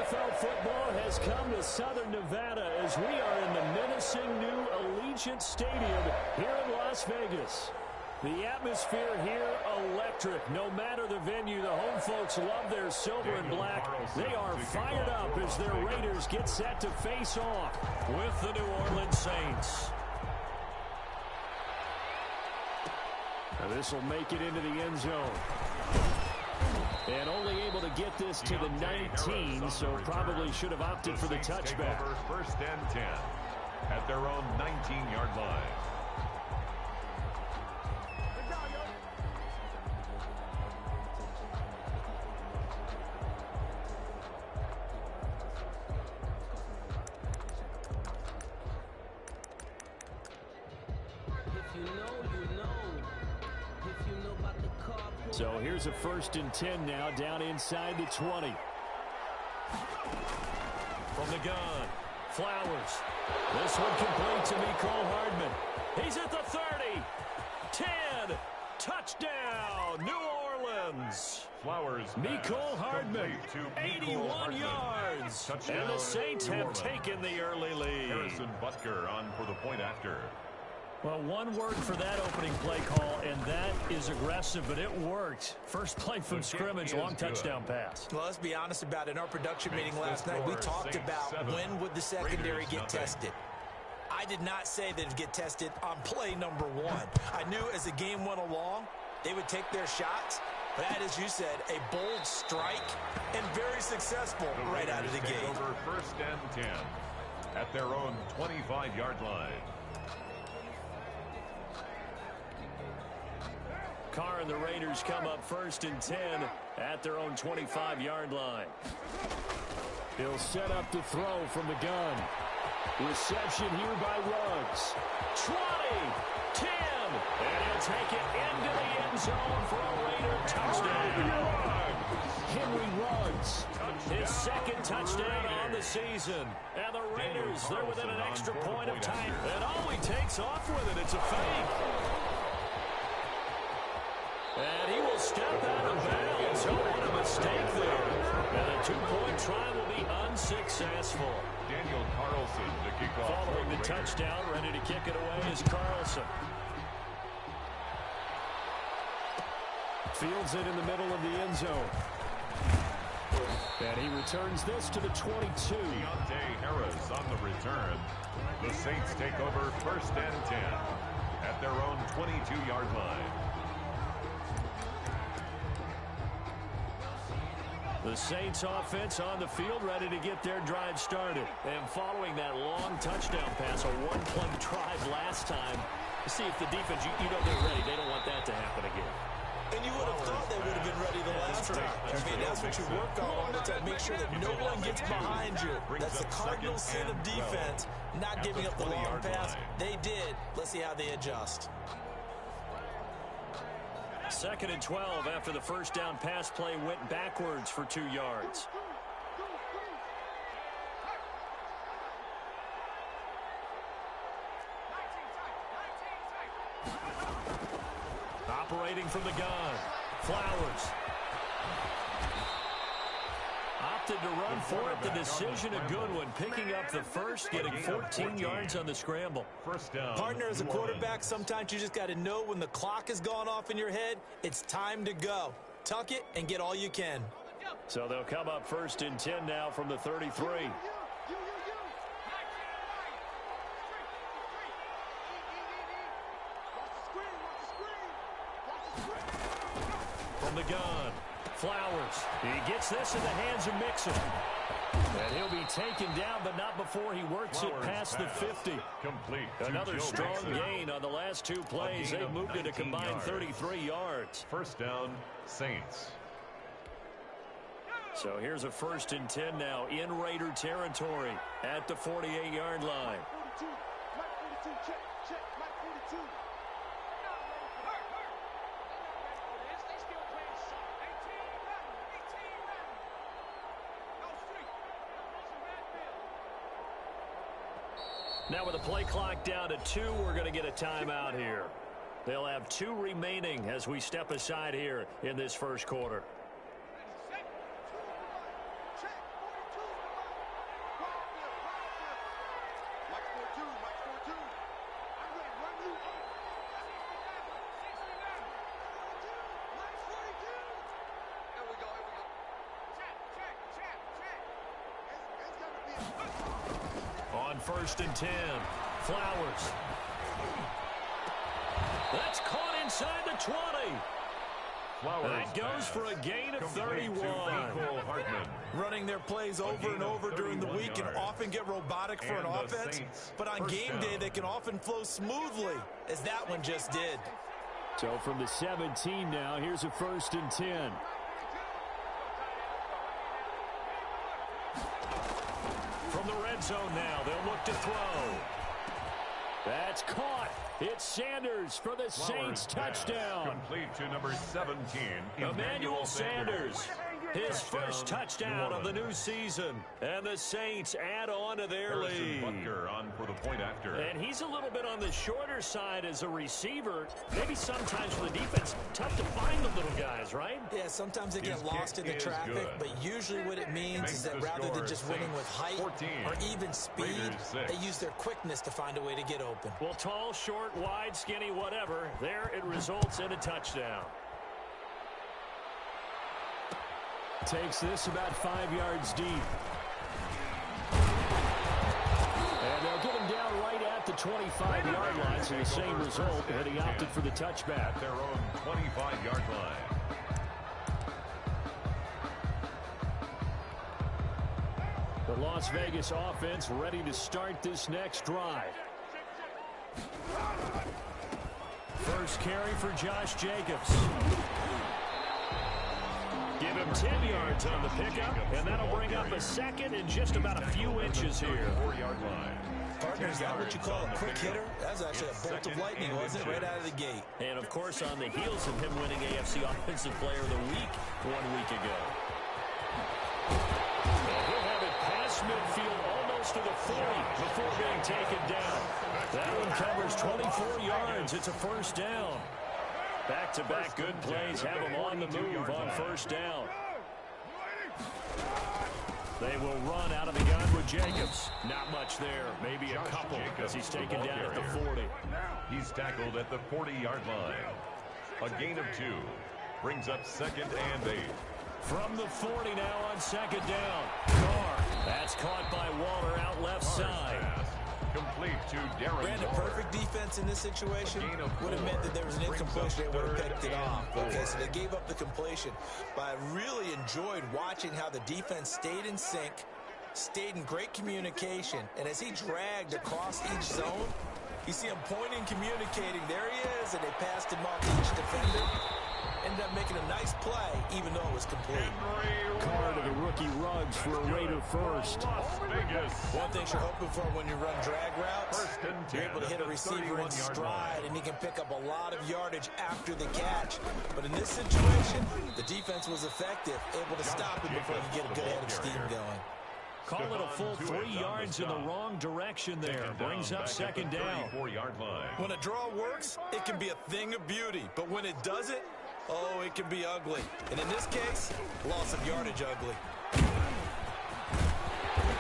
NFL football has come to Southern Nevada as we are in the menacing new Allegiant Stadium here in Las Vegas. The atmosphere here, electric. No matter the venue, the home folks love their silver and black. They are fired up as their Raiders get set to face off with the New Orleans Saints. Now this will make it into the end zone. And only able to get this to the 19, so probably should have opted for the touchback. First and 10 at their own 19-yard line. So here's a 1st and 10 now, down inside the 20. From the gun, Flowers. This one complete to Mecole Hardman. He's at the 30. 10. Touchdown, New Orleans. Flowers. Mecole Hardman, 81 yards. Touchdown, and the Saints have taken the early lead. Harrison Butker on for the point after. Well, one word for that opening play call, and that is aggressive, but it worked. First play from scrimmage, long touchdown pass. Well, let's be honest about it. In our production meeting last night, we talked about when would the secondary get tested. I did not say they'd get tested on play number 1. I knew as the game went along, they would take their shots. But that, as you said, a bold strike and very successful right out of the gate. Over 1st and 10 at their own 25-yard line. Carr and the Raiders come up 1st and 10 at their own 25-yard line. He'll set up to throw from the gun. Reception here by Ruggs. 20, 10, and he'll take it into the end zone for a Raider touchdown. Henry Ruggs, his 2nd touchdown on the season. And the Raiders, they're within an extra point of time. And all he takes off with it, it's a fake. And he will step out of bounds. Oh, what a mistake there. And a 2-point try will be unsuccessful. Daniel Carlson to kick off. Following the touchdown, ready to kick it away is Carlson. Fields it in the middle of the end zone. And he returns this to the 22. Deontay Harris on the return. The Saints take over 1st and 10 at their own 22-yard line. The Saints offense on the field, ready to get their drive started. And following that long touchdown pass, a one-play drive last time, see if the defense, you know they're ready. They don't want that to happen again. And you would have thought they would have been ready the last time. I mean, that's what you work on all the time. Make sure that no one gets behind you. That's the cardinal sin of defense, not giving up the long pass. They did. Let's see how they adjust. 2nd and 12 after the first down pass play went backwards for 2 yards. Operating from the gun, Flowers. Opted to run for it. The decision a good one. Picking up the first, getting 14 yards on the scramble. First down. Partner, as a quarterback, sometimes you just got to know when the clock has gone off in your head, it's time to go. Tuck it and get all you can. So they'll come up 1st and 10 now from the 33. From the gun, Flowers. He gets this in the hands of Mixon. And he'll be taken down, but not before he works it past the 50. Complete. Another strong gain on the last 2 plays. They've moved it a combined 33 yards. First down, Saints. So here's a 1st and 10 now in Raider territory at the 48-yard line. Now with the play clock down to 2, we're going to get a timeout here. They'll have 2 remaining as we step aside here in this first quarter. on 1st and 10. Flowers. That's caught inside the 20. That goes for a gain of 31. Running their plays over and over during the week can often get robotic for an offense, but on game day they can often flow smoothly, as that one just did. So from the 17 now, here's a 1st and 10. From the red zone now, they'll look to throw. That's caught. It's Sanders for the Saints touchdown. Complete to number 17, Emmanuel Sanders. His first touchdown of the new season. And the Saints add on to their lead. Butker on for the point after. And he's a little bit on the shorter side as a receiver. Maybe sometimes for the defense, tough to find the little guys, right? Yeah, sometimes they get lost in the traffic, but usually what it means is that rather than just winning with height 14, or even speed, they use their quickness to find a way to get open. Well, tall, short, wide, skinny, whatever, there it results in a touchdown. Takes this about 5 yards deep. And they'll get him down right at the 25-yard line, so the same result, and he opted for the touchback. Their own 25-yard line. The Las Vegas offense ready to start this next drive. First carry for Josh Jacobs. Give him 10 yards on the pickup, and that'll bring up a second in just about a few inches here. 4-yard line. Partner, is that what you call a quick hitter? That was actually a bolt of lightning, wasn't it? Right out of the gate. And, of course, on the heels of him winning AFC Offensive Player of the Week 1 week ago. And he'll have it past midfield almost to the 40 before being taken down. That one covers 24 yards. It's a first down. Back-to-back good plays have them on the move on first down. They will run out of the gun with Jacobs. Not much there. Maybe a couple as he's taken down at the 40. He's tackled at the 40-yard line. A gain of 2. Brings up 2nd and 8. From the 40 now on 2nd down. Carr. That's caught by Waller out left side. Complete to Darren. Brandon, perfect defense in this situation would have meant that there was an incompletion. They would have picked it off. Okay, so they gave up the completion. But I really enjoyed watching how the defense stayed in sync, stayed in great communication. And as he dragged across each zone, you see him pointing, communicating. There he is, and they passed him off each defender. Ended up making a nice play, even though it was complete. Carr to the rookie Ruggs for a Raider first. One thing you're hoping for when you run drag routes, you're able to hit a receiver in stride, and he can pick up a lot of yardage after the catch. But in this situation, the defense was effective, able to stop him before he get a good head of steam going. Call it a full 3 yards in the wrong direction there. Brings up 2nd down. When a draw works, it can be a thing of beauty. But when it doesn't, oh, it can be ugly. And in this case, loss of yardage ugly.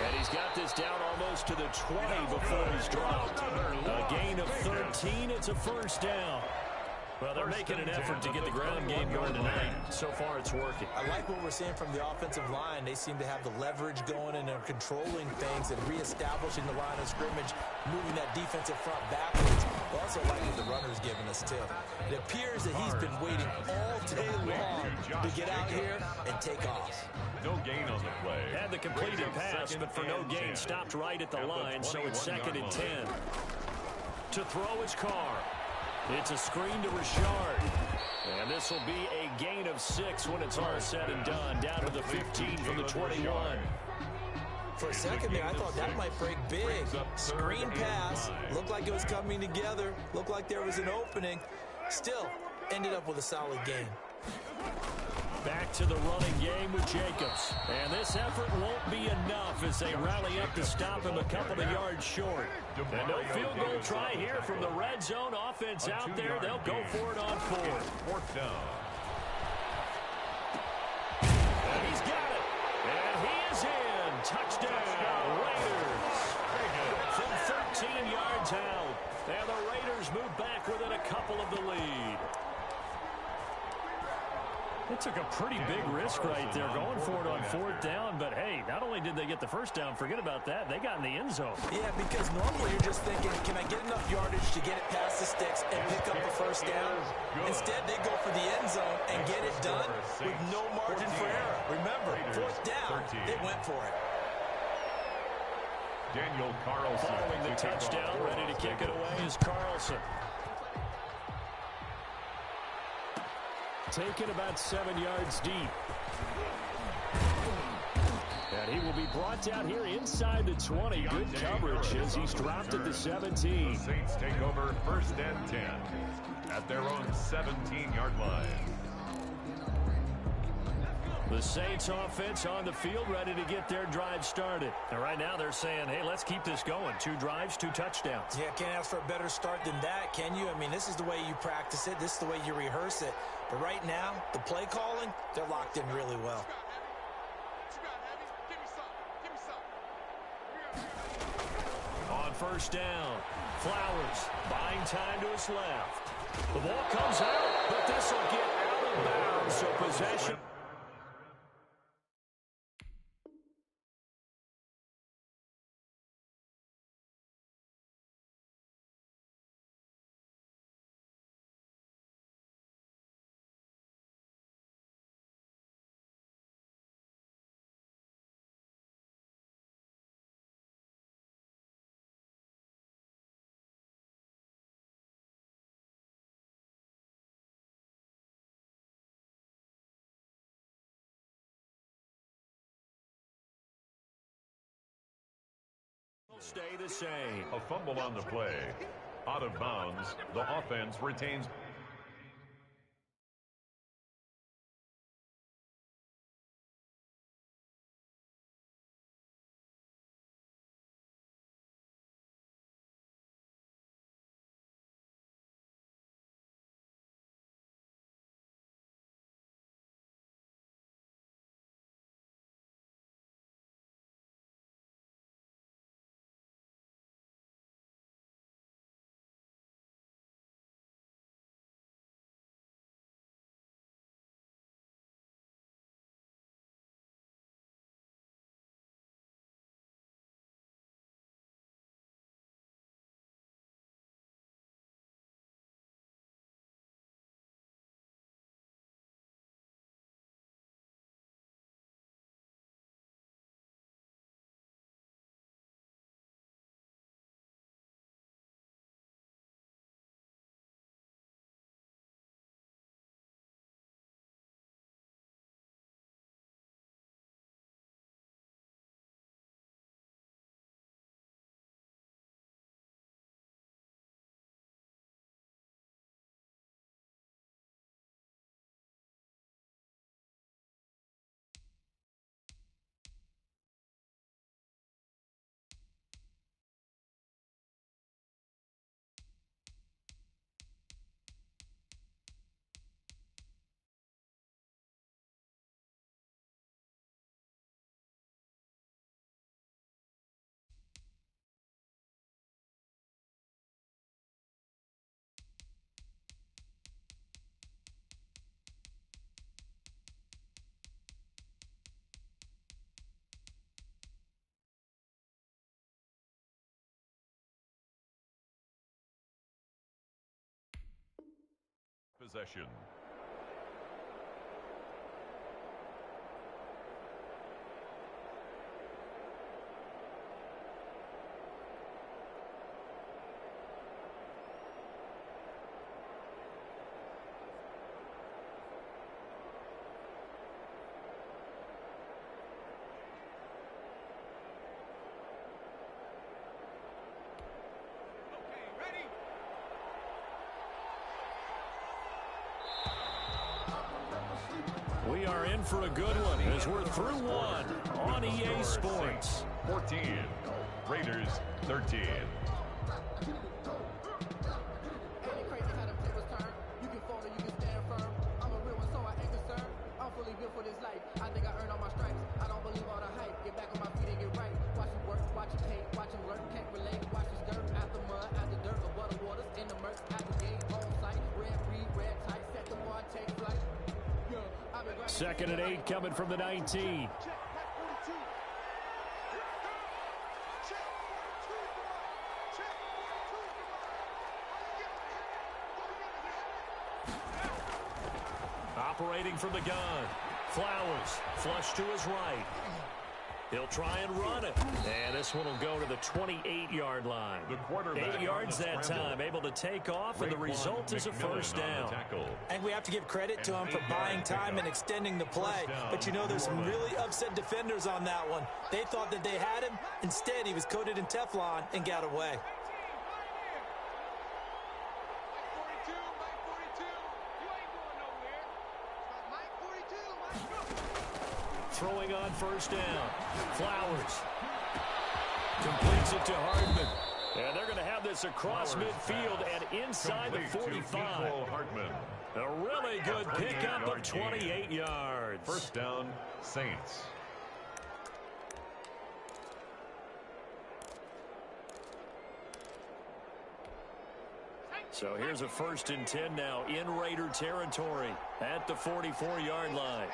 And he's got this down almost to the 20 before he's dropped. A gain of 13. It's a first down. Well, they're making an effort to get the ground game going tonight. So far, it's working. I like what we're seeing from the offensive line. They seem to have the leverage going, and they're controlling things and reestablishing the line of scrimmage, moving that defensive front backwards. I also like what the runner's giving us, too. It appears that he's been waiting all day long to get out here and take off. No gain on the play. Had the completed pass, but for no gain, stopped right at the line, so it's 2nd and 10. To throw is Carr. It's a screen to Richard. And this will be a gain of 6 when it's all said and done. Down to the 15 from the 21. For a second there, I thought that might break big. Screen pass. Looked like it was coming together. Looked like there was an opening. Still, ended up with a solid game. Back to the running game with Jacobs. And this effort won't be enough as they rally up to stop him a couple of yards short. And no field goal try here from the red zone. Offense out there. They'll go for it on 4th. down. And he's got it. And he is in. Touchdown, Raiders. From 13 yards out. And the Raiders move back within a couple of the lead. They took a pretty big risk right there going for it on fourth down, but hey, not only did they get the first down, forget about that, they got in the end zone. Yeah, because normally you're just thinking, can I get enough yardage to get it past the sticks and pick up the first down? Instead, they go for the end zone and get it done with no margin for error. Remember, fourth down, they went for it. Daniel Carlson. Following the touchdown, ready to kick it away is Carlson. Taken about 7 yards deep. And he will be brought down here inside the 20. Good coverage as he's dropped at the 17. The Saints take over first and 10 at their own 17-yard line. The Saints offense on the field, ready to get their drive started. And right now they're saying, hey, let's keep this going. 2 drives, 2 touchdowns. Yeah, can't ask for a better start than that, can you? I mean, this is the way you practice it. This is the way you rehearse it. But right now, the play calling, they're locked in really well. On first down, Flowers buying time to his left. The ball comes out, but this will get out of bounds, so possession. Stay the same. A fumble on the play. Out of bounds. The offense retains. Possession. We are in for a good one as we're through one on EA Sports. 14, Raiders 13. 2nd and 8 coming from the 19. Operating from the gun. Flowers, flush to his right. He'll try and run it. And this one will go to the 28-yard line. 8 yards that time, able to take off, and the result is a first down. And we have to give credit to him for buying time and extending the play. But you know, there's some really upset defenders on that one. They thought that they had him. Instead, he was coated in Teflon and got away. Throwing on first down. Flowers completes it to Hardman. And they're going to have this across midfield and inside the 45. A really good pickup of 28 yards. First down, Saints. So here's a 1st and 10 now in Raider territory at the 44-yard line.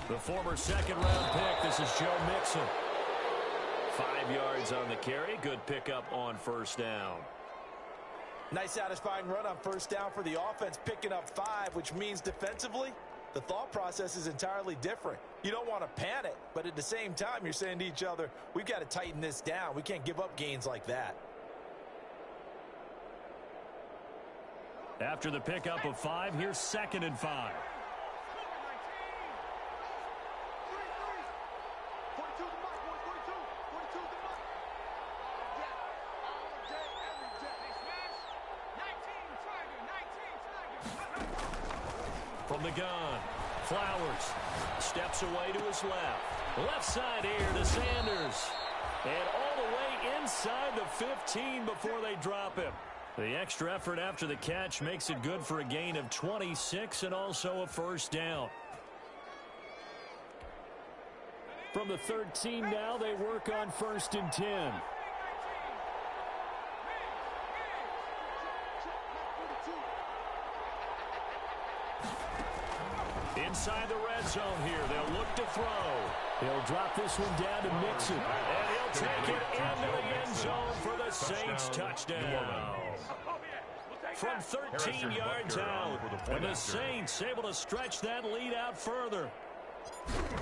The former 2nd-round pick, this is Joe Mixon. 5 yards on the carry. Good pickup on first down. Nice satisfying run on first down for the offense, picking up 5, which means defensively, the thought process is entirely different. You don't want to panic, but at the same time, you're saying to each other, we've got to tighten this down. We can't give up gains like that. After the pickup of 5, here's 2nd and 5. From the gun, Flowers steps away to his left. Left side here to Sanders. And all the way inside the 15 before they drop him. The extra effort after the catch makes it good for a gain of 26 and also a first down. From the 13 now, they work on 1st and 10. Inside the red zone here, they'll look to throw. He'll drop this one down to Mixon. And he'll take it into the end zone for the Saints touchdown. From 13 yards out, and the Saints able to stretch that lead out further.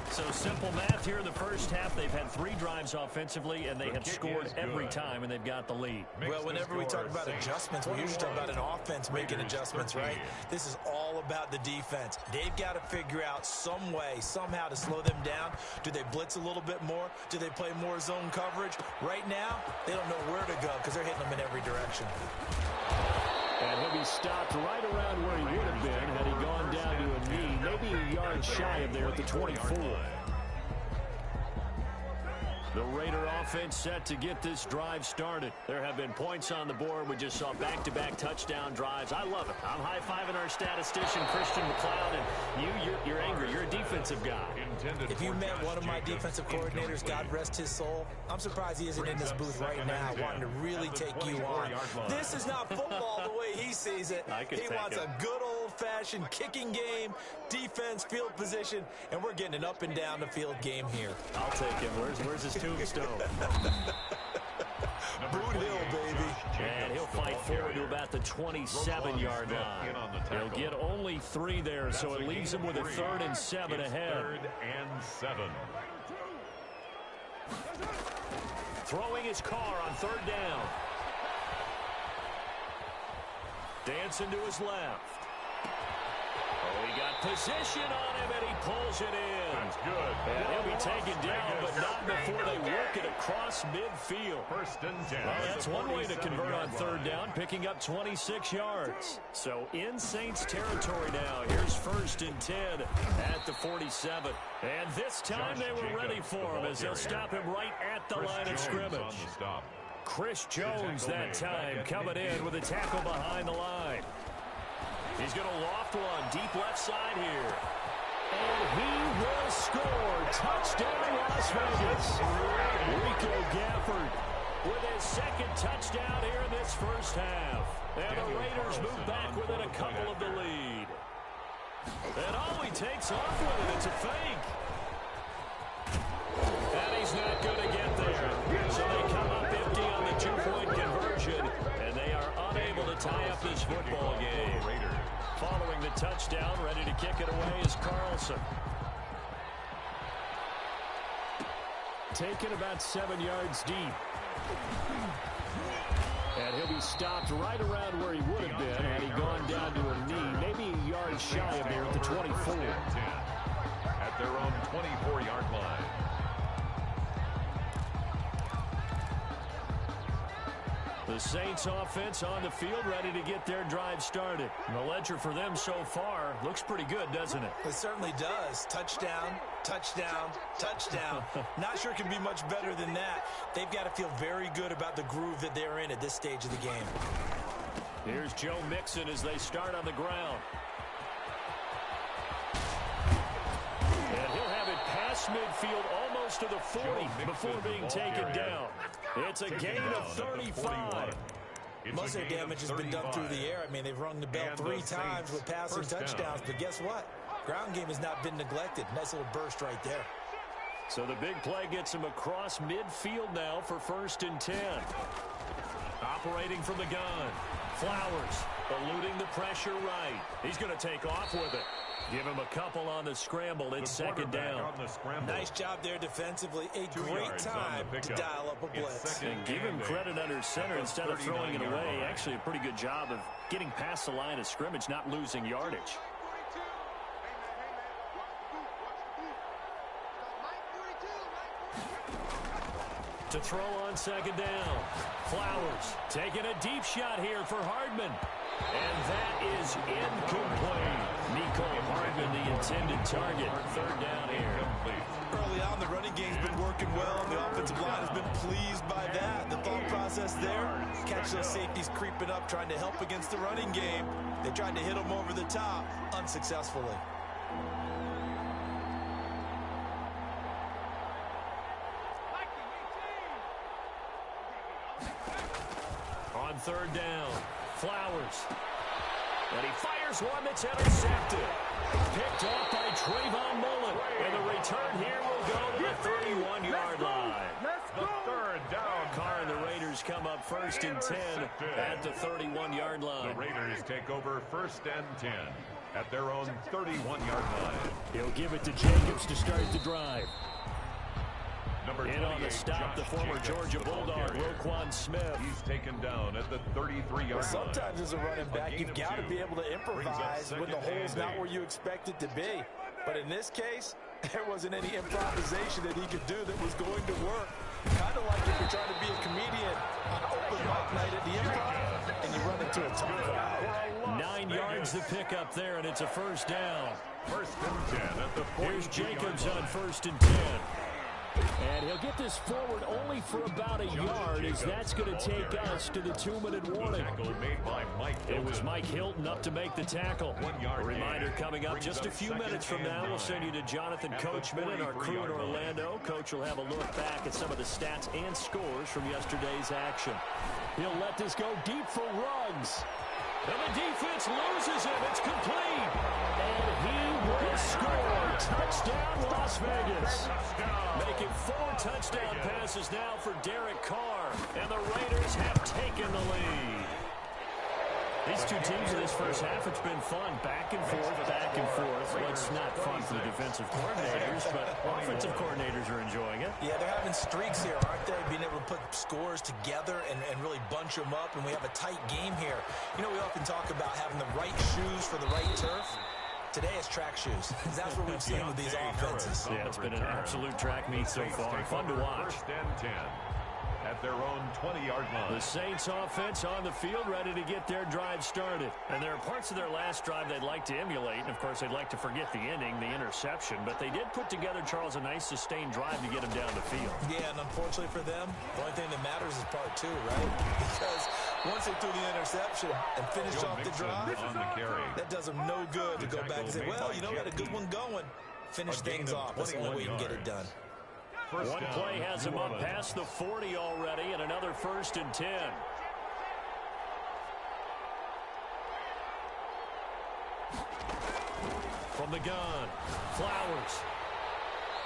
So simple math here in the first half. They've had 3 drives offensively, and they have scored every time, and they've got the lead. Well, whenever we talk about adjustments, we usually talk about an offense making adjustments, right? This is all about the defense. They've got to figure out some way, somehow to slow them down. Do they blitz a little bit more? Do they play more zone coverage? Right now, they don't know where to go because they're hitting them in every direction. And he'll be stopped right around where he would have been had he gone down to a knee, maybe a yard shy of there at the 24. The Raider offense set to get this drive started. There have been points on the board. We just saw back-to-back touchdown drives. I love it. I'm high-fiving our statistician, Christian McLeod, and you're angry. You're a defensive guy. If you met one of my defensive coordinators, God rest his soul, I'm surprised he isn't in this booth right now wanting to really take you on. This is not football the way he sees it. He wants a good old-fashioned kicking game, defense, field position, and we're getting an up-and-down-the-field game here. I'll take him. Where's his tombstone? Boot Hill, baby. And he'll fight forward to about the 27-yard line. He'll get only 3 there, so it leaves him with a 3rd and 7 ahead. 3rd and 7. Throwing his car on 3rd down. Dancing to his left. Oh, he got position on him, and he pulls it in. That's good. And he'll be taken down, but not before they work it across midfield. 1st and 10. Well, that's one way to convert on 3rd down, picking up 26 yards. So in Saints territory now. Here's 1st and 10 at the 47. And this time they were ready for him as they'll stop him right at the line of scrimmage. Chris Jones that time coming in with a tackle behind the line. He's going to loft one deep left side here. And he will score. Touchdown, Las Vegas. Rico Gafford with his second touchdown here in this first half. And the Raiders move back within a couple of the lead. And all he takes off with it, it's a fake. And he's not going to get there. So they come up empty on the two-point conversion, and they are unable to tie up this football game. Following the touchdown, ready to kick it away is Carlson. Taken about 7 yards deep. And he'll be stopped right around where he would have been had he gone down to a knee, maybe a yard shy of there at the 24. At their own 24-yard line. The Saints offense on the field, ready to get their drive started. And the ledger for them so far looks pretty good, doesn't it? It certainly does. Touchdown, touchdown, touchdown. Not sure it can be much better than that. They've got to feel very good about the groove that they're in at this stage of the game. Here's Joe Mixon as they start on the ground. And he'll have it past midfield almost to the 40 before being taken down. It's a gain of 35. Most of the damage has been done through the air. I mean, they've rung the bell 3 times with passing touchdowns. But guess what? Ground game has not been neglected. Nice little burst right there. So the big play gets him across midfield now for 1st and 10. Operating from the gun. Flowers eluding the pressure right. He's going to take off with it. Give him a couple on the scramble. It's 2nd down. Nice job there defensively. A great time to dial up a blitz. And give him credit under center instead of throwing it away. Actually a pretty good job of getting past the line of scrimmage, not losing yardage. To throw on 2nd down. Flowers taking a deep shot here for Hardman. And that is incomplete. Nico Hardman, the intended target. 3rd down here. Early on, the running game's been working well, and the offensive line has been pleased by that. The thought process there, catch those safeties creeping up, trying to help against the running game. They tried to hit them over the top, unsuccessfully. On 3rd down, Flowers. And he fires one that's intercepted. Picked off by Trayvon Mullen. And the return here will go to the 31-yard line. The 3rd down. Carr and the Raiders come up 1st and 10 at the 31-yard line. The Raiders take over 1st and 10 at their own 31-yard line. He'll give it to Jacobs to start the drive. In on the stop, the former Georgia Bulldog, Roquan Smith. He's taken down at the 33-yard line. Sometimes as a running back, you've got to be able to improvise when the hole's not where you expect it to be. But in this case, there wasn't any improvisation that he could do that was going to work. Kind of like if you're trying to be a comedian on open mic night at the Improv, and you run into a tough crowd. 9 yards to pick up there, and it's a 1st down. 1st and 10 at the 40. Here's Jacobs on 1st and 10. And he'll get this forward only for about a yard, as that's going to take us to the 2-minute warning. It was Mike Hilton up to make the tackle. A reminder coming up just a few minutes from now. We'll send you to Jonathan Coachman and our crew in Orlando. Coach will have a look back at some of the stats and scores from yesterday's action. He'll let this go deep for Ruggs. And the defense loses him. It's complete. And he will score. Touchdown, Las Vegas. Making 4 touchdown passes now for Derek Carr. And the Raiders have taken the lead. These two teams in this first half, it's been fun. Back and forth, back and forth. Well, it's not fun for the defensive coordinators, but offensive coordinators are enjoying it. Yeah, they're having streaks here, aren't they? Being able to put scores together and really bunch them up, and we have a tight game here. You know, we often talk about having the right shoes for the right turf. Today it's track shoes. That's what we've seen with these offenses. Yeah, it's been an absolute track meet so far. Fun to watch. 1st and 10 at their own 20-yard line. The Saints offense on the field, ready to get their drive started. And there are parts of their last drive they'd like to emulate. And, of course, they'd like to forget the ending, the interception. But they did put together, Charles, a nice sustained drive to get them down the field. Yeah, and unfortunately for them, the only thing that matters is part 2, right? Because once they threw the interception and finished off the drive, that does them no good to go back and say, well, you know, we had a good one going. Finish things off. That's the only way you can get it done. One play has him up past the 40 already, and another 1st and 10. From the gun, Flowers.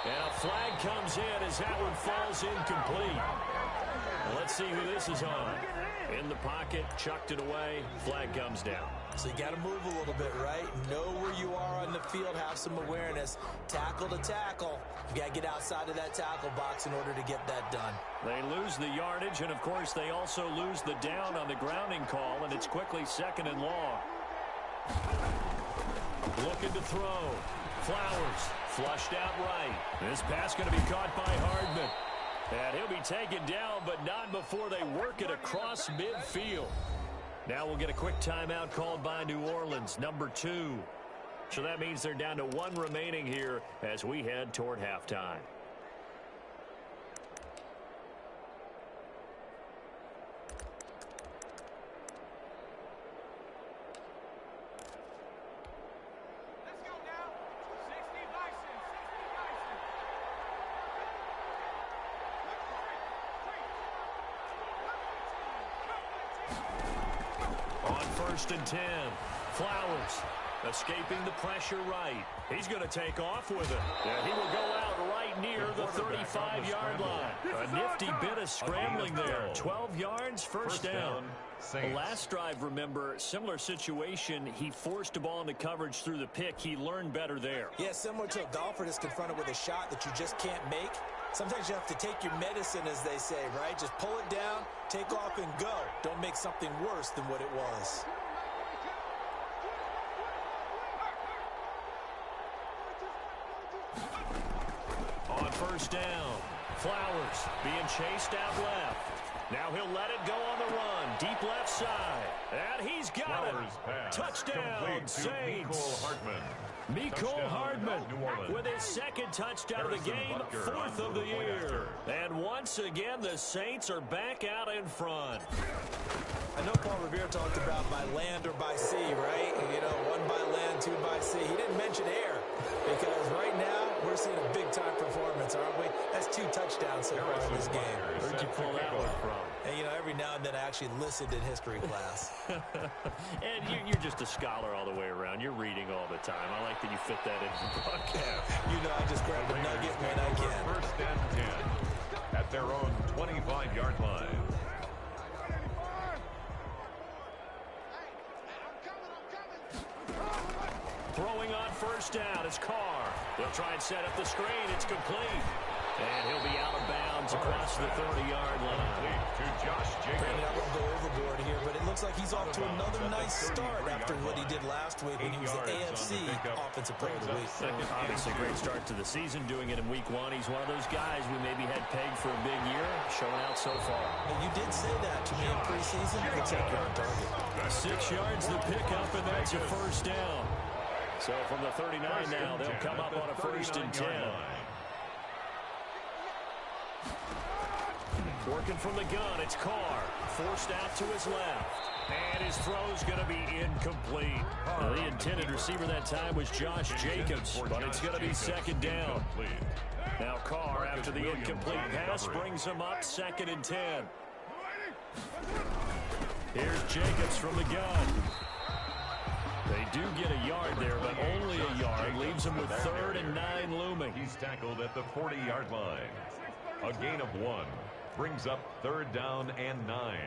And a flag comes in as that one falls incomplete. Let's see who this is on. In the pocket, chucked it away, flag comes down. So you got to move a little bit, right? Know where you are on the field, have some awareness. Tackle to tackle. You got to get outside of that tackle box in order to get that done. They lose the yardage, and of course they also lose the down on the grounding call, and it's quickly 2nd and long. Looking to throw. Flowers flushed out right. This pass going to be caught by Hardman. And he'll be taken down, but not before they work it across midfield. Now we'll get a quick timeout called by New Orleans, number 2. So that means they're down to 1 remaining here as we head toward halftime. On 1st and 10, Flowers escaping the pressure right. He's going to take off with it. And he will go out right near the 35-yard line. A nifty bit of scrambling there. 12 yards, first down. The last drive, remember, similar situation. He forced a ball into coverage through the pick. He learned better there. Yeah, similar to a golfer that's confronted with a shot that you just can't make. Sometimes you have to take your medicine, as they say, right? Just pull it down, take off, and go. Don't make something worse than what it was. On 1st down, Flowers being chased out left. Now he'll let it go on the run, deep left side. And he's got it. Touchdown, Saints. Mecole Hardman with his 2nd touchdown of the game, 4th of the year. And once again, the Saints are back out in front. I know Paul Revere talked about by land or by sea, right? You know, 1 by land, 2 by sea. He didn't mention air because right now we're seeing a big-time performance, aren't we? That's 2 touchdowns so far in this game. Where'd you pull that one from? And, you know, every now and then I actually listened in history class. And you're just a scholar all the way around. You're reading all the time. I like that you fit that into the broadcast. You know, I just grab a nugget when I can. 1st and 10 at their own 25-yard line. Throwing on 1st down is Carr. They'll try and set up the screen. It's complete. And he'll be out of bounds across the 30-yard line. To Josh Jacobs. Brandon, I won't go overboard here, but it looks like he's off to another nice start after what he did last week when he was the AFC Offensive Player of the Week. Obviously, great start to the season, doing it in week 1. He's one of those guys we maybe had pegged for a big year, showing out so far. Well, you did say that to me in preseason. Looks like you're on target. 6 yards the pickup, and that's a 1st down. So from the 39 now, they'll come up on a 1st and 10. Working from the gun, it's Carr. Forced out to his left. And his throw's going to be incomplete. The intended receiver that time was Josh Jacobs, but it's going to be 2nd down. Now Carr, after the incomplete pass, brings him up 2nd and 10. Here's Jacobs from the gun. They do get a yard there, but only a yard. Leaves him with 3rd and 9 looming. He's tackled at the 40-yard line. A gain of 1. Brings up 3rd down and 9.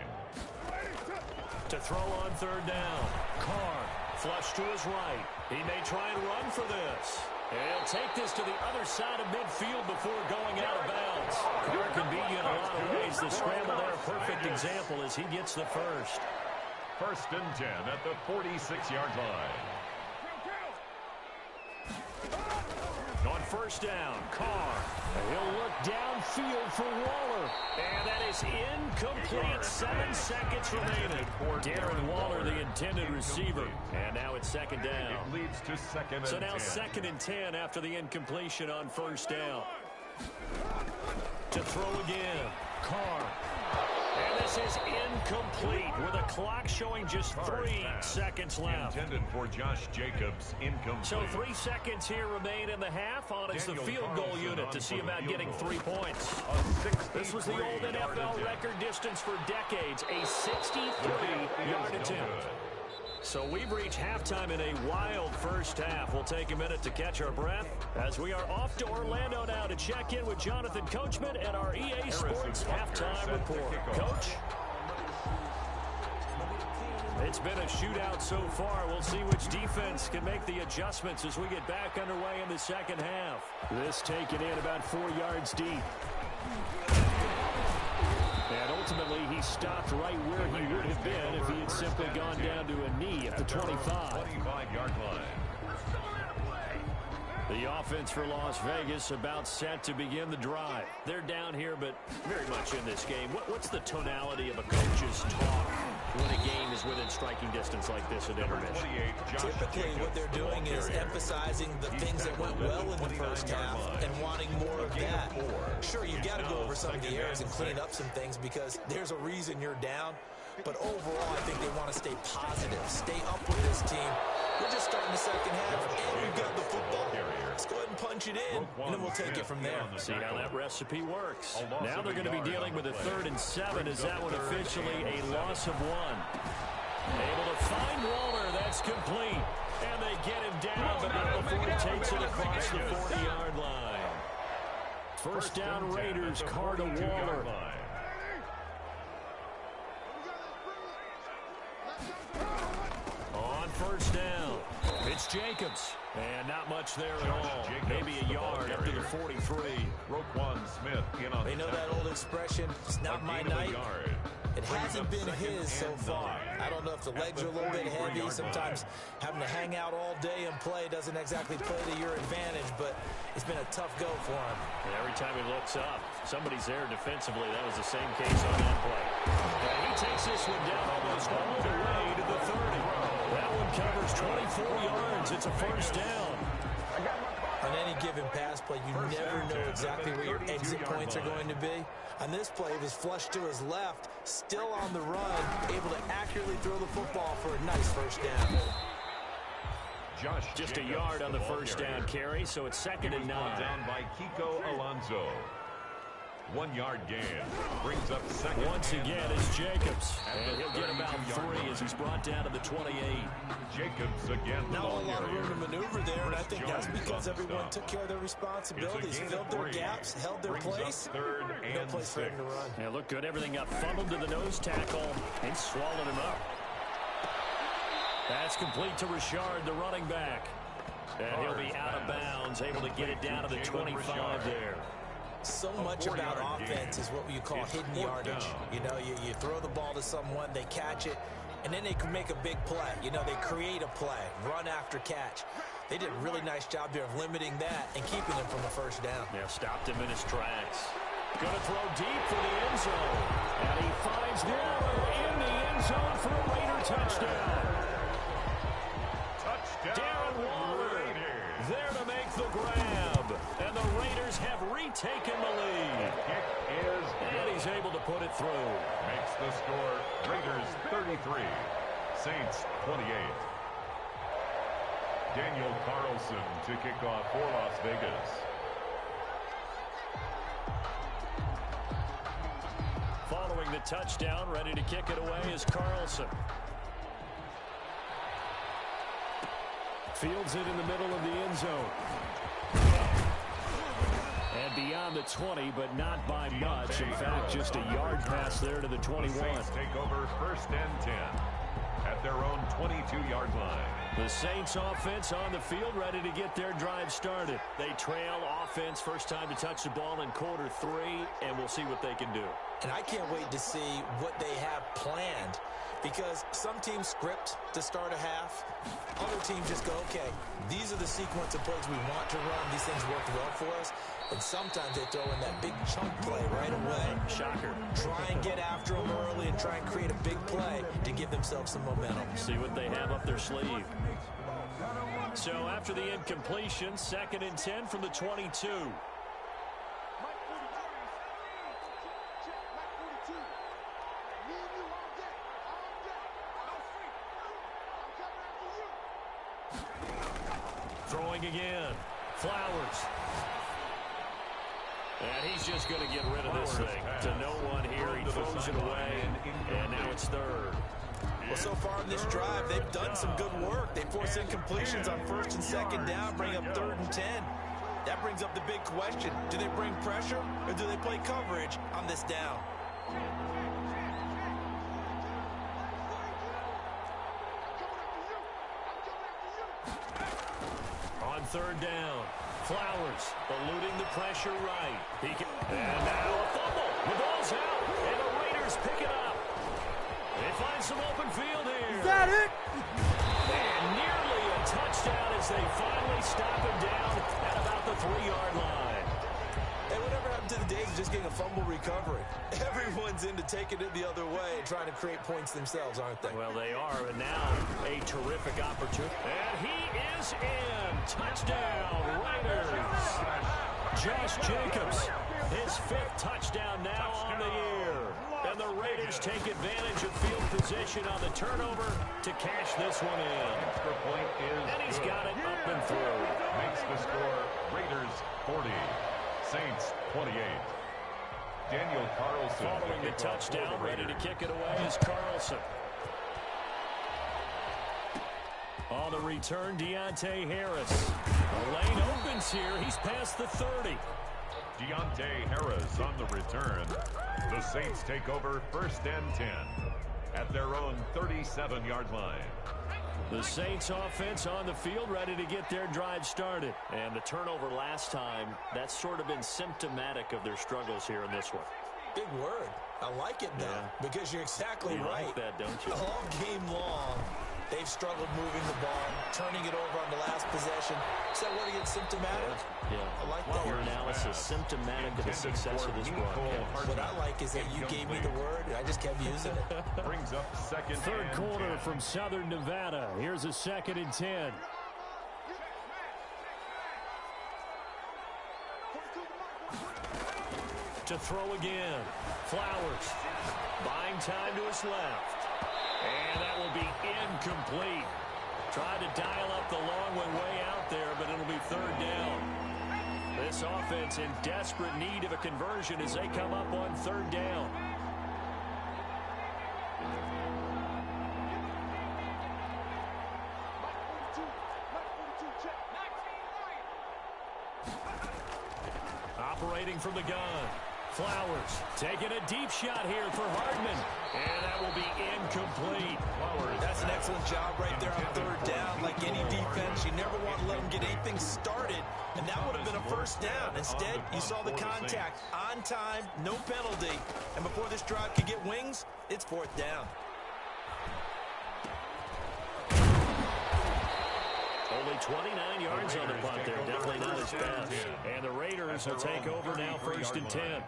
To throw on 3rd down. Carr, flush to his right. He may try and run for this. And he'll take this to the other side of midfield before going out of bounds. Carr can beat you in a lot of ways. The scramble there, a perfect example as he gets the first. 1st and 10 at the 46-yard line. On 1st down, Carr. He'll look downfield for Waller. And that is incomplete. 7 seconds remaining. Darren Waller, the intended receiver. And now it's 2nd down. It leads to 2nd and 10. So now 2nd and 10 after the incompletion on 1st down. To throw again, Carr. And this is incomplete with a clock showing just 3 seconds left. Intended for Josh Jacobs, incomplete. So 3 seconds here remain in the half. On is the field goal unit to see about getting 3 points. This was the old NFL record distance for decades, a 63-yard attempt. So we've reached halftime in a wild first half. We'll take a minute to catch our breath as we are off to Orlando now to check in with Jonathan Coachman and our EA Sports halftime report. Coach? It's been a shootout so far. We'll see which defense can make the adjustments as we get back underway in the second half. This taken in about 4 yards deep. And ultimately, he stopped right where he would have been if he had simply gone down to a knee at the 25. 25-yard line. The offense for Las Vegas about set to begin the drive. They're down here, but very much in this game. What's the tonality of a coach's talk when a game is within striking distance like this at intermission? Typically, what they're doing is emphasizing the things that went well in the first half and wanting more of that. Sure, you've got to go over some of the errors and clean up some things because there's a reason you're down. But overall, I think they want to stay positive, stay up with this team. We're just starting the second half, and we've got the football. Let's go ahead and punch it in, and then we'll take it from there. See how that recipe works. Now they're going to be dealing with a 3rd and 7. Is that one officially a loss of 1? Able to find Waller. That's complete. And they get him down, but not before he takes it across the 40-yard line. First down, Raiders, Carter Waller. On first down, it's Jacobs. And not much there at all. Maybe a yard up to the 43. Roquan Smith in on. They know that old expression, it's not my night. It hasn't been his so far. I don't know if the legs are a little bit heavy. Sometimes having to hang out all day and play doesn't exactly play to your advantage, but it's been a tough go for him. And every time he looks up, somebody's there defensively. That was the same case on that play. And he takes this one down almost all the way to the 30. That one covers 24 yards. It's a first down. On any given pass play, you never know exactly where your exit points are going to be. On this play, it was flushed to his left, still on the run, able to accurately throw the football for a nice first down. Just a yard on the first down carry, so it's 2nd and 9. Down by Kiko Alonso. 1-yard gain. Brings up second. Once again, it's Jacobs. And he'll get about 3 as he's brought down to the 28. Jacobs again. Not a lot of room to maneuver there, and I think that's because everyone took care of their responsibilities, filled their gaps, held their place. No place for him to run. Yeah, look good. Everything got funneled to the nose tackle and swallowed him up. That's complete to Richard, the running back. And he'll be out of bounds, able to get it down to the 25 there. So much about offense is what you call hidden yardage. You know, you throw the ball to someone, they catch it, and then they can make a big play. You know, they create a play, run after catch. They did a really nice job there of limiting that and keeping him from a first down. Yeah, stopped him in his tracks. Going to throw deep for the end zone. And he finds Waller in the end zone for a Raider touchdown. Darren Waller there to make the grab. And the Raiders have retaken the lead. And he's able to put it through. Makes the score Raiders 33, Saints 28. Daniel Carlson to kick off for Las Vegas. Following the touchdown, ready to kick it away is Carlson. Fields it in the middle of the end zone. And beyond the 20, but not by much. In fact, just a yard pass there to the 21. The Saints take over 1st and 10 at their own 22-yard line. The Saints offense on the field, ready to get their drive started. They trail offense, first time to touch the ball in quarter 3, and we'll see what they can do. And I can't wait to see what they have planned, because some teams script to start a half. Other teams just go, okay, these are the sequence of plays we want to run. These things work well for us. And sometimes they throw in that big chunk play right away. Shocker. Try and get after them early and try and create a big play to give themselves some momentum. See what they have up their sleeve. So after the incompletion, 2nd and 10 from the 22. Throwing again. Flowers. And he's just going to get rid of this thing. To no one here. He throws it away. And now it's third. Well, so far in this drive, they've done some good work. They force incompletions on first and second down, bring up 3rd and 10. That brings up the big question. Do they bring pressure or do they play coverage on this down? On 3rd down, Flowers eluding the pressure right. And now a fumble. The ball's out, and the Raiders pick it up. They find some open field here. Is that it? And nearly a touchdown as they finally stop him down at about the 3-yard line. Hey, whatever happened to the days of just getting a fumble recovery? Everyone's into taking it the other way and trying to create points themselves, aren't they? Well, they are, and now a terrific opportunity. And he is in. Touchdown, Raiders. Josh Jacobs, his 5th touchdown now on the year. And the Raiders take advantage of field position on the turnover to cash this one in. Extra point is and he's good. got it up and through. Makes the score Raiders 40, Saints 28. Daniel Carlson. Following the touchdown, ready to kick it away is Carlson. On the return, Deontay Harris. The lane opens here. He's past the 30. Deontay Harris on the return. The Saints take over 1st and 10 at their own 37-yard line. The Saints offense on the field, ready to get their drive started. And the turnover last time, that's sort of been symptomatic of their struggles here in this one. Big word. I like it, though, because you're exactly you right. like that, don't you? All game long, they've struggled moving the ball, turning it over on the last possession. Is that word again, symptomatic? Yeah. I like that. Your analysis, symptomatic of the success of this broadcast. What I like is that you gave me the word, and I just kept using it. Brings up 2nd Third and quarter 10. from Southern Nevada. Here's a 2nd and 10. To throw again. Flowers. Buying time to his left. And that will be incomplete. Tried to dial up the long one way out there, but it'll be 3rd down. This offense in desperate need of a conversion as they come up on 3rd down. Operating from the gun. Flowers taking a deep shot here for Hardman. And that will be incomplete. Flowers. That's an excellent job right there on 3rd down. Like any defense, you never want to let them get anything started. And that would have been a 1st down. Instead, you saw the contact on time, no penalty. And before this drive could get wings, it's 4th down. Only 29 yards on the punt there. Definitely not as bad. And the Raiders will take over now 1st and 10.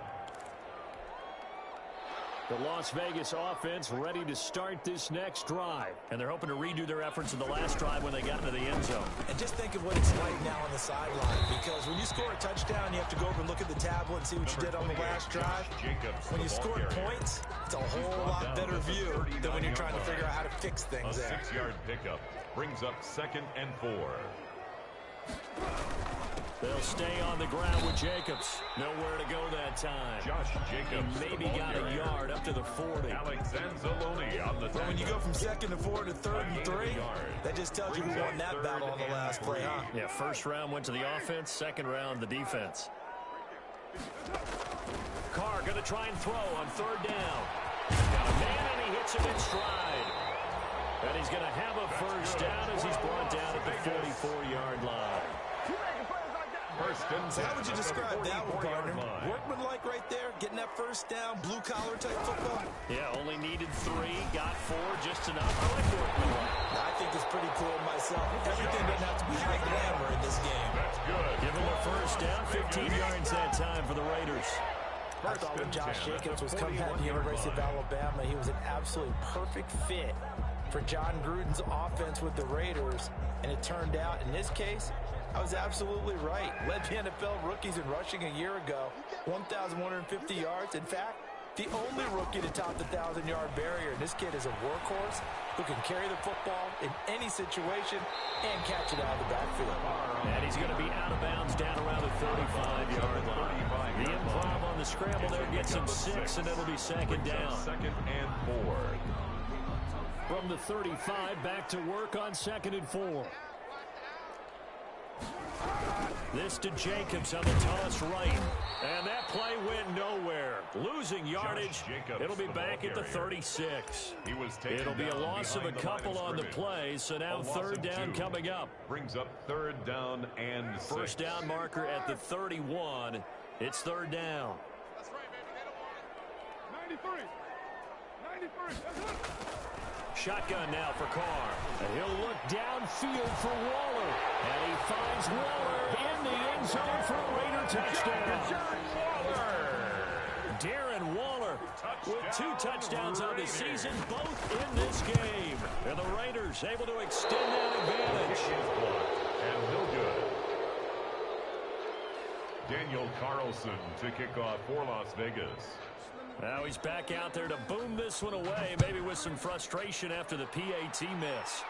The Las Vegas offense ready to start this next drive. And they're hoping to redo their efforts in the last drive when they got into the end zone. And just think of what it's like now on the sideline. Because when you score a touchdown, you have to go over and look at the tablet and see what you did on the last drive. When you scored points, it's a whole lot better view than when you're trying to figure out how to fix things there. A 6-yard pickup brings up 2nd and 4. They'll stay on the ground with Jacobs. Nowhere to go that time. Josh Jacobs. He maybe got a yard up to the 40. Alex Anzalone on the But when you go from 2nd and 4 to 3rd and 3, that just tells you who won that battle on the last play, huh? Yeah, 1st round went to the offense, 2nd round the defense. Carr going to try and throw on 3rd down. Got a man and he hits him in stride. And he's going to have a 1st down as he's brought down at the 44-yard line. So how would you describe that one, partner? Workmanlike right there, getting that 1st down, blue-collar type football? Yeah, only needed 3, got 4, just enough. I like workmanlike. I think it's pretty cool myself. Everything doesn't have to be high glamour in this game. That's good. Give him a 1st down, 15 yards that time for the Raiders. I thought when Josh Jacobs was coming out of the University of Alabama, he was an absolutely perfect fit for John Gruden's offense with the Raiders. And it turned out, in this case, I was absolutely right. Led the NFL rookies in rushing a year ago, 1,150 yards. In fact, The only rookie to top the 1,000-yard barrier. And this kid is a workhorse who can carry the football in any situation and catch it out of the backfield. And he's going to be out of bounds down around the 35-yard line. The improv on the scramble there gets him 6, and it'll be second down. Second and 4. From the 35, back to work on 2nd and 4. This to Jacobs on the toss right. And that play went nowhere. Losing yardage. It'll be back at the 36. It'll be a loss of a couple on the play, so now 3rd down coming up. Brings up 3rd down and 6. First down marker at the 31. It's 3rd down. That's right, baby. They don't want it. 93. 93. Shotgun now for Carr. And he'll look downfield for Waller. And he finds Waller in the end zone for a Raider touchdown. Darren Waller with 2 touchdowns on the season, both in this game. And the Raiders able to extend that advantage. And no good. Daniel Carlson to kick off for Las Vegas. Now he's back out there to boom this one away, maybe with some frustration after the PAT miss.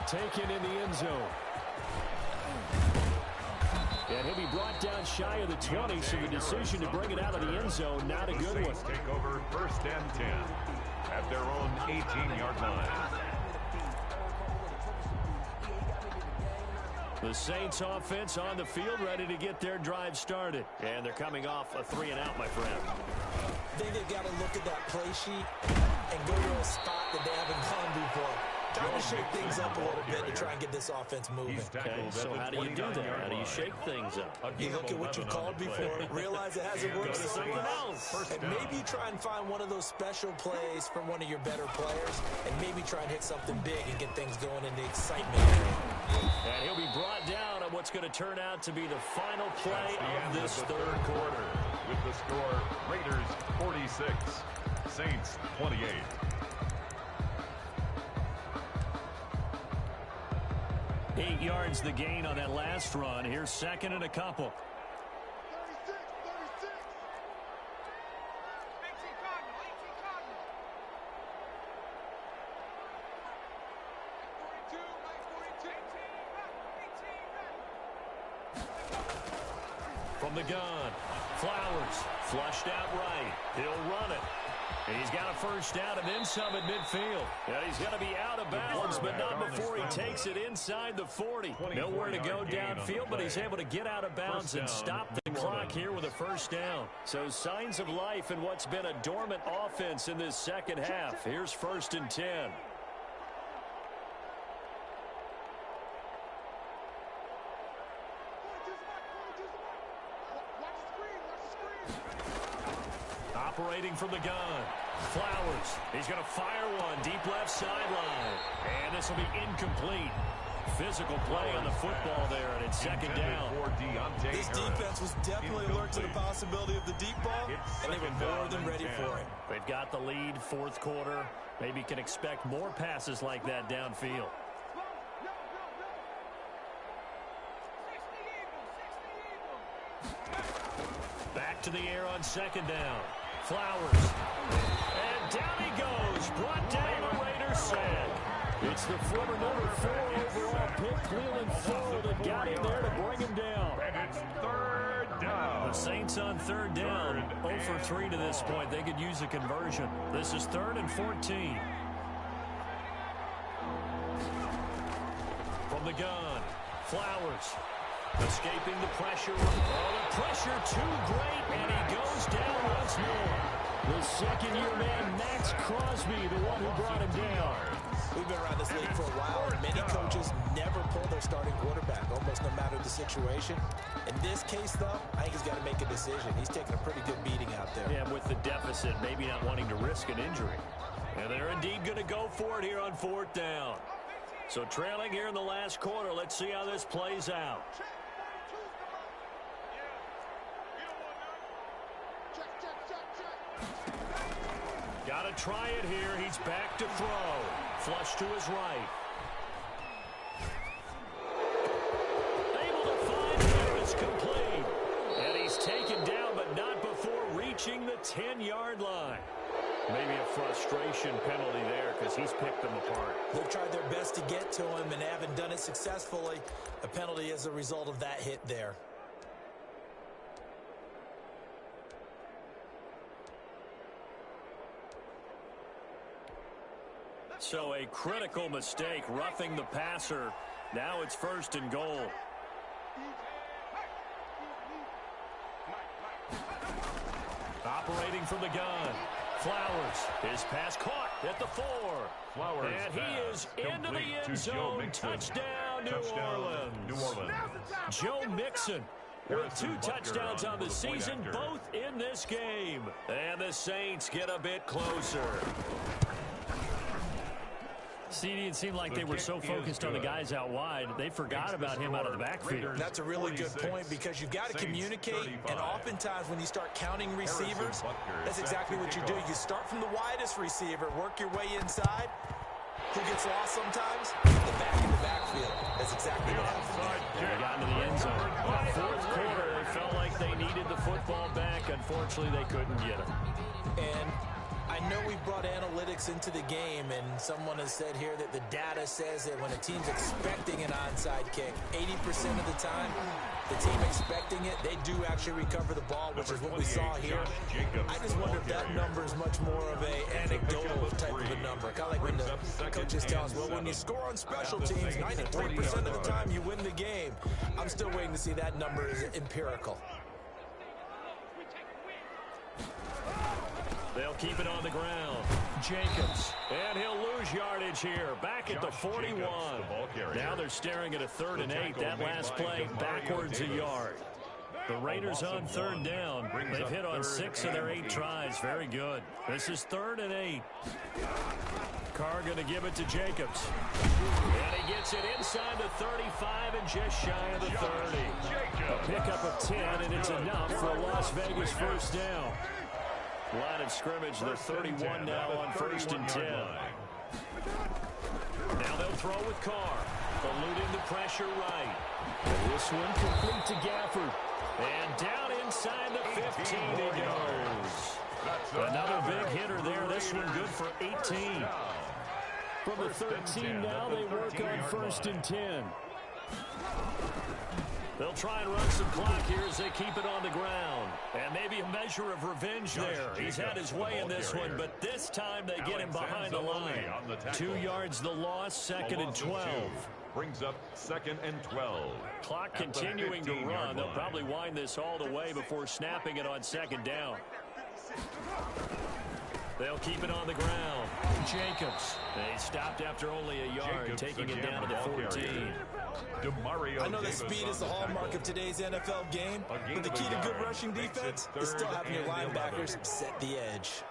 Taken in the end zone. And he'll be brought down shy of the 20, so the decision to bring it out of the end zone, not a good one. Take over 1st and 10 at their own 18-yard line. The Saints offense on the field, ready to get their drive started. And they're coming off a 3-and-out, my friend. I think they've got to look at that play sheet and go to a spot that they haven't gone before. Time to shake things up a little bit to try and get this offense moving. Okay, so how do you do that? How do you shake things up? You look at what you called before, realize it hasn't worked so something well, else. and maybe you try and find one of those special plays from one of your better players, and maybe try and hit something big and get things going in the excitement area. And he'll be brought down on what's going to turn out to be the final play of this 3rd quarter. With the score, Raiders 46, Saints 28. Eight yards the gain on that last run. Here's 2nd and a couple. 36. 36. 18 Cardinal. 18 Cardinal. 42. 18. From the gun, Flowers flushed out right. He'll run it. And he's got a first down and then some at midfield. And he's going to be out of bounds, but not before he takes it inside the 40. Nowhere to go downfield, but he's able to get out of bounds and stop the clock here with a first down. So signs of life in what's been a dormant offense in this second half. Here's 1st and 10. Operating from the gun. Flowers. He's going to fire one deep left sideline. And this will be incomplete. Physical play on the football there, and it's 2nd down. This defense was definitely alert to the possibility of the deep ball, and they were more than ready for it. They've got the lead, 4th quarter. Maybe can expect more passes like that downfield. Back to the air on 2nd down. Flowers. And down he goes. Brought down the Raiders sack. It's the former number 4 overall pick, Cleveland Ford, that got him there to bring him down. And it's 3rd down. The Saints on 3rd down. 0 for 3 to this point. They could use a conversion. This is 3rd and 14. From the gun. Flowers. Escaping the pressure. Oh, the pressure too great, and he goes down once more. The 2nd-year man, Max Crosby, the one who brought him down. We've been around this league for a while. Many coaches never pull their starting quarterback, almost no matter the situation. In this case, though, I think he's got to make a decision. He's taking a pretty good beating out there. Yeah, with the deficit, maybe not wanting to risk an injury. And they're indeed going to go for it here on 4th down. So trailing here in the last quarter, let's see how this plays out. Got to try it here. He's back to throw. Flush to his right. Able to find Harris complete. And he's taken down, but not before reaching the 10-yard line. Maybe a frustration penalty there because he's picked them apart. They've tried their best to get to him and haven't done it successfully. A penalty as a result of that hit there. So a critical mistake, roughing the passer. Now it's 1st and goal. Operating from the gun. Flowers. His pass caught at the 4. Flowers and he is into the end zone. Touchdown, New Orleans. Joe Mixon with 2 touchdowns on the season, both in this game. And the Saints get a bit closer. CD, it seemed like they were so focused on the guys out wide, they forgot about him out of the backfield. That's a really good point because you've got to communicate, and oftentimes when you start counting receivers, that's exactly what you do. You start from the widest receiver, work your way inside. Who gets lost sometimes? The back in the backfield. That's exactly what happened. They got into the end zone. Fourth quarter, they felt like they needed the football back. Unfortunately, they couldn't get it. And I know we brought analytics into the game, and someone has said here that the data says that when a team's expecting an onside kick, 80% of the time, the team expecting it, they do actually recover the ball, which is what we saw here. I just wonder if that number is much more of an anecdotal type of a number. Kind of like when the coaches tell us, well, when you score on special teams, 93% of the time you win the game. I'm still waiting to see that number is empirical. They'll keep it on the ground. Jacobs. And he'll lose yardage here. Back at the 41. Now they're staring at a 3rd and 8. That last play backwards a yard. The Raiders on 3rd down. They've hit on 6 of their 8 tries. Very good. This is 3rd and 8. Carr going to give it to Jacobs. And he gets it inside the 35 and just shy of the 30. A pickup of 10, and it's enough for a Las Vegas 1st down. Line of scrimmage, they're 31 now on 1st and 10. Now they'll throw with Carr, eluding the pressure right. This one complete to Gafford. And down inside the 15 he goes. Another big hitter there. This one good for 18. From the 13 now, they work on 1st and 10. They'll try and run some clock here as they keep it on the ground. And maybe a measure of revenge there. He's had his way in this one, but this time they get him behind the line. 2 yards the loss, 2nd and 12. Brings up 2nd and 12. Clock continuing to run. They'll probably wind this all the way before snapping it on 2nd down. They'll keep it on the ground. Jacobs. They stopped after only a yard, taking it down to the 14. I know that speed is the hallmark of today's NFL game, but the key to good rushing defense is still having your linebackers set the edge.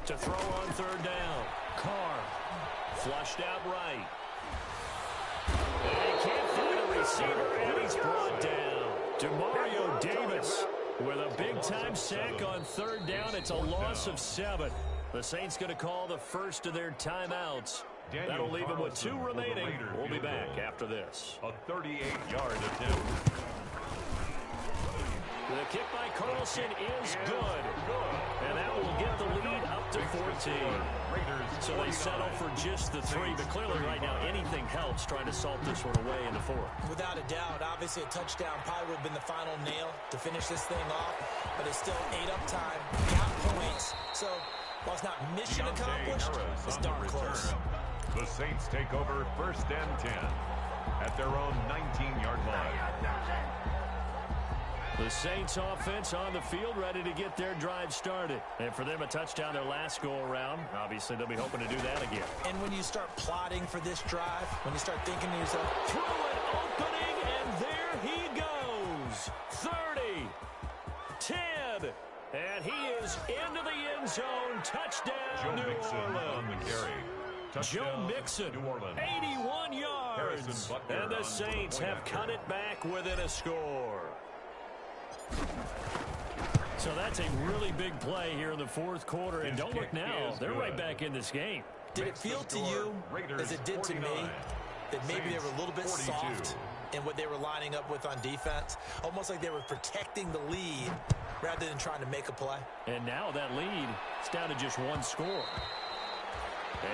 To throw on 3rd down. Carr. Flushed out right. And he can't find a receiver, and he's brought down. Demario Davis with a big-time sack on 3rd down. It's a loss of 7. The Saints going to call the first of their timeouts. That'll leave them with 2 remaining. We'll be back after this. A 38-yard attempt. The kick by Carlson is good. And that will get the lead up to 14. So they settle for just the 3. But clearly right now anything helps trying to salt this one away in the 4th. Without a doubt, obviously a touchdown probably would have been the final nail to finish this thing off. But it's still 8 up time. Got points. So while it's not mission accomplished, it's darn close. The Saints take over 1st and 10 at their own 19-yard line. The Saints offense on the field, ready to get their drive started. And for them, a touchdown their last go-around. Obviously, they'll be hoping to do that again. And when you start plotting for this drive, when you start thinking to yourself, through an opening, and there he goes. 30, 10, and he is into the end zone. Touchdown, New Orleans. On the carry. Joe Mixon, 81 yards. And the Saints have cut it back within a score. So that's a really big play here in the 4th quarter. And don't look now, they're right back in this game. Did it feel to you, as it did to me, that maybe they were a little bit soft in what they were lining up with on defense. Almost like they were protecting the lead rather than trying to make a play. And now that lead is down to just one score.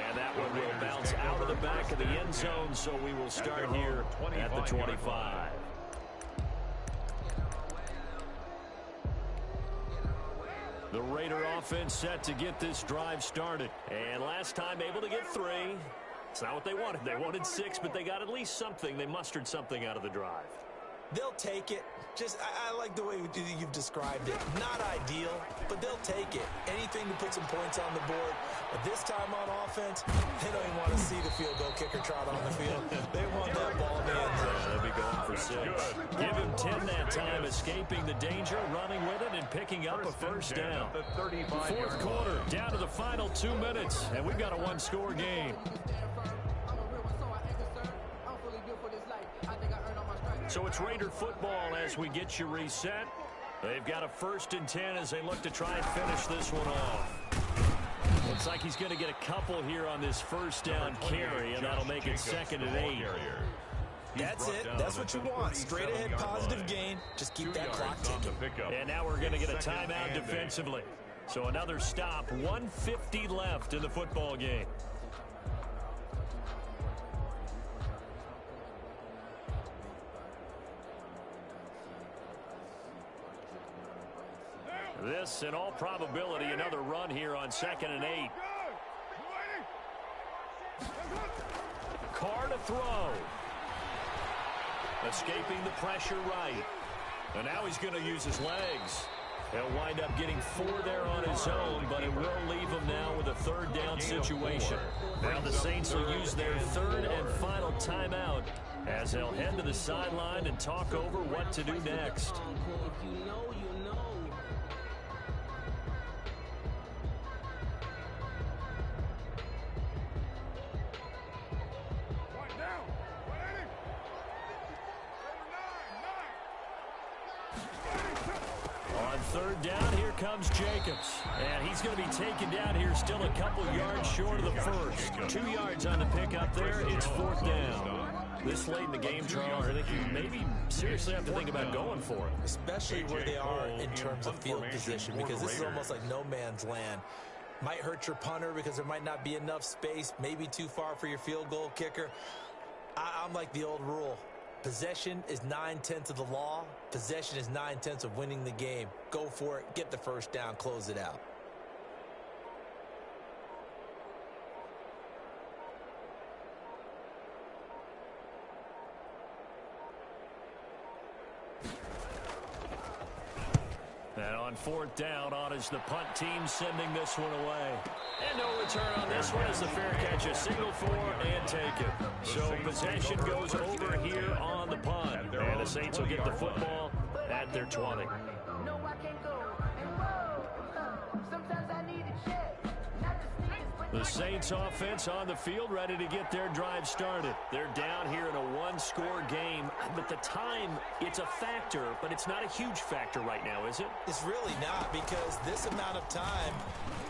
And that one will bounce out of the back of the end zone, so we will start here at the 25. The Raider offense set to get this drive started. And last time able to get 3. It's not what they wanted. They wanted 6, but they got at least something. They mustered something out of the drive. They'll take it. I like the way you've described it. Not ideal, but they'll take it. Anything to put some points on the board. But this time on offense, they don't even want to see the field goal kicker trot on the field. They want that ball in the end zone. They'll be going for 6. Give him 10 that time, escaping the danger, running with it, and picking up a first down. Fourth quarter, down to the final 2 minutes, and we've got a one-score game. So it's Raider football as we get you reset. They've got a 1st and 10 as they look to try and finish this one off. Looks like he's going to get a couple here on this first down carry, and that'll make it 2nd and 8. That's it. That's what you want. Straight ahead positive gain. Just keep that clock ticking. And now we're going to get a timeout defensively. So another stop. 1:50 left in the football game. This, in all probability, another run here on 2nd and 8. Carr to throw. Escaping the pressure right. And now he's going to use his legs. He'll wind up getting 4 there on his own, but it will leave him now with a 3rd down situation. Now the Saints will use their 3rd and final timeout as they'll head to the sideline and talk over what to do next. On 3rd down, here comes Jacobs. And he's going to be taken down here still a couple yards short of the first. 2 yards on the pickup there. It's 4th down. This late in the game, Charles, I think you maybe seriously have to think about going for it. Especially where they are in terms of field position, because this is almost like no man's land. Might hurt your punter because there might not be enough space, maybe too far for your field goal kicker. I'm like the old rule. Possession is 9/10 of the law. Possession is 9/10 of winning the game. Go for it. Get the first down. Close it out. And on 4th down, on is the punt team sending this one away. And no return on this one as the fair catch is signaled for and taken. So possession goes over here on the punt. And the Saints will get the football at their 20. The Saints offense on the field ready to get their drive started. They're down here in a one-score game. But the time, it's a factor, but it's not a huge factor right now, is it? It's really not, because this amount of time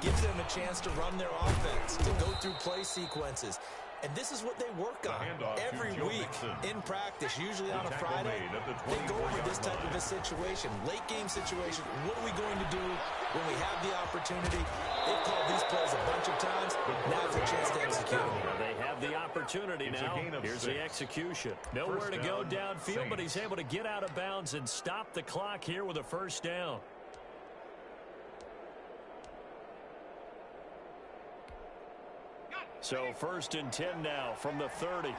gives them a chance to run their offense, to go through play sequences. And this is what they work on every week in practice, usually on a Friday. They go over this type of a situation, late game situation. What are we going to do when we have the opportunity? They've called these plays a bunch of times. Now it's a chance to execute. They have the opportunity now. Here's the execution. Nowhere to go downfield, but he's able to get out of bounds and stop the clock here with a first down. So 1st and 10 now from the 30.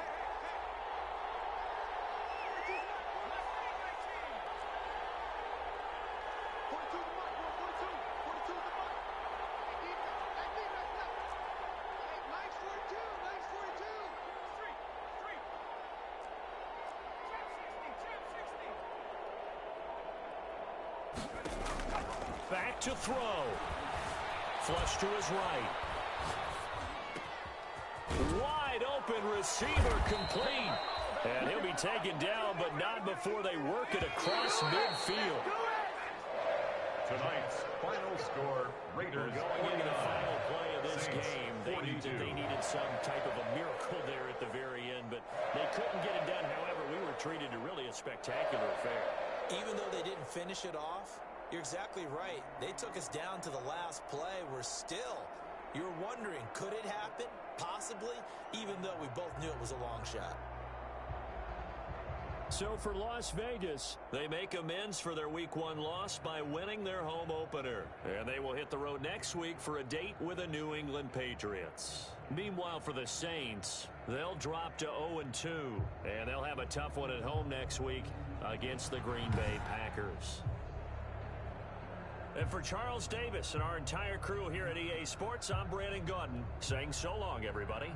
Back to throw. Flush to his right. Wide open receiver complete. And he'll be taken down, but not before they work it across midfield. Tonight's final score, Raiders going into the final play of this game. They needed some type of a miracle there at the very end, but they couldn't get it done. However, we were treated to really a spectacular affair. Even though they didn't finish it off, you're exactly right. They took us down to the last play. You're wondering, could it happen? Possibly, even though we both knew it was a long shot. So for Las Vegas, they make amends for their Week 1 loss by winning their home opener. And they will hit the road next week for a date with the New England Patriots. Meanwhile, for the Saints, they'll drop to 0-2. And they'll have a tough one at home next week against the Green Bay Packers. And for Charles Davis and our entire crew here at EA Sports, I'm Brandon Gaudin saying so long, everybody.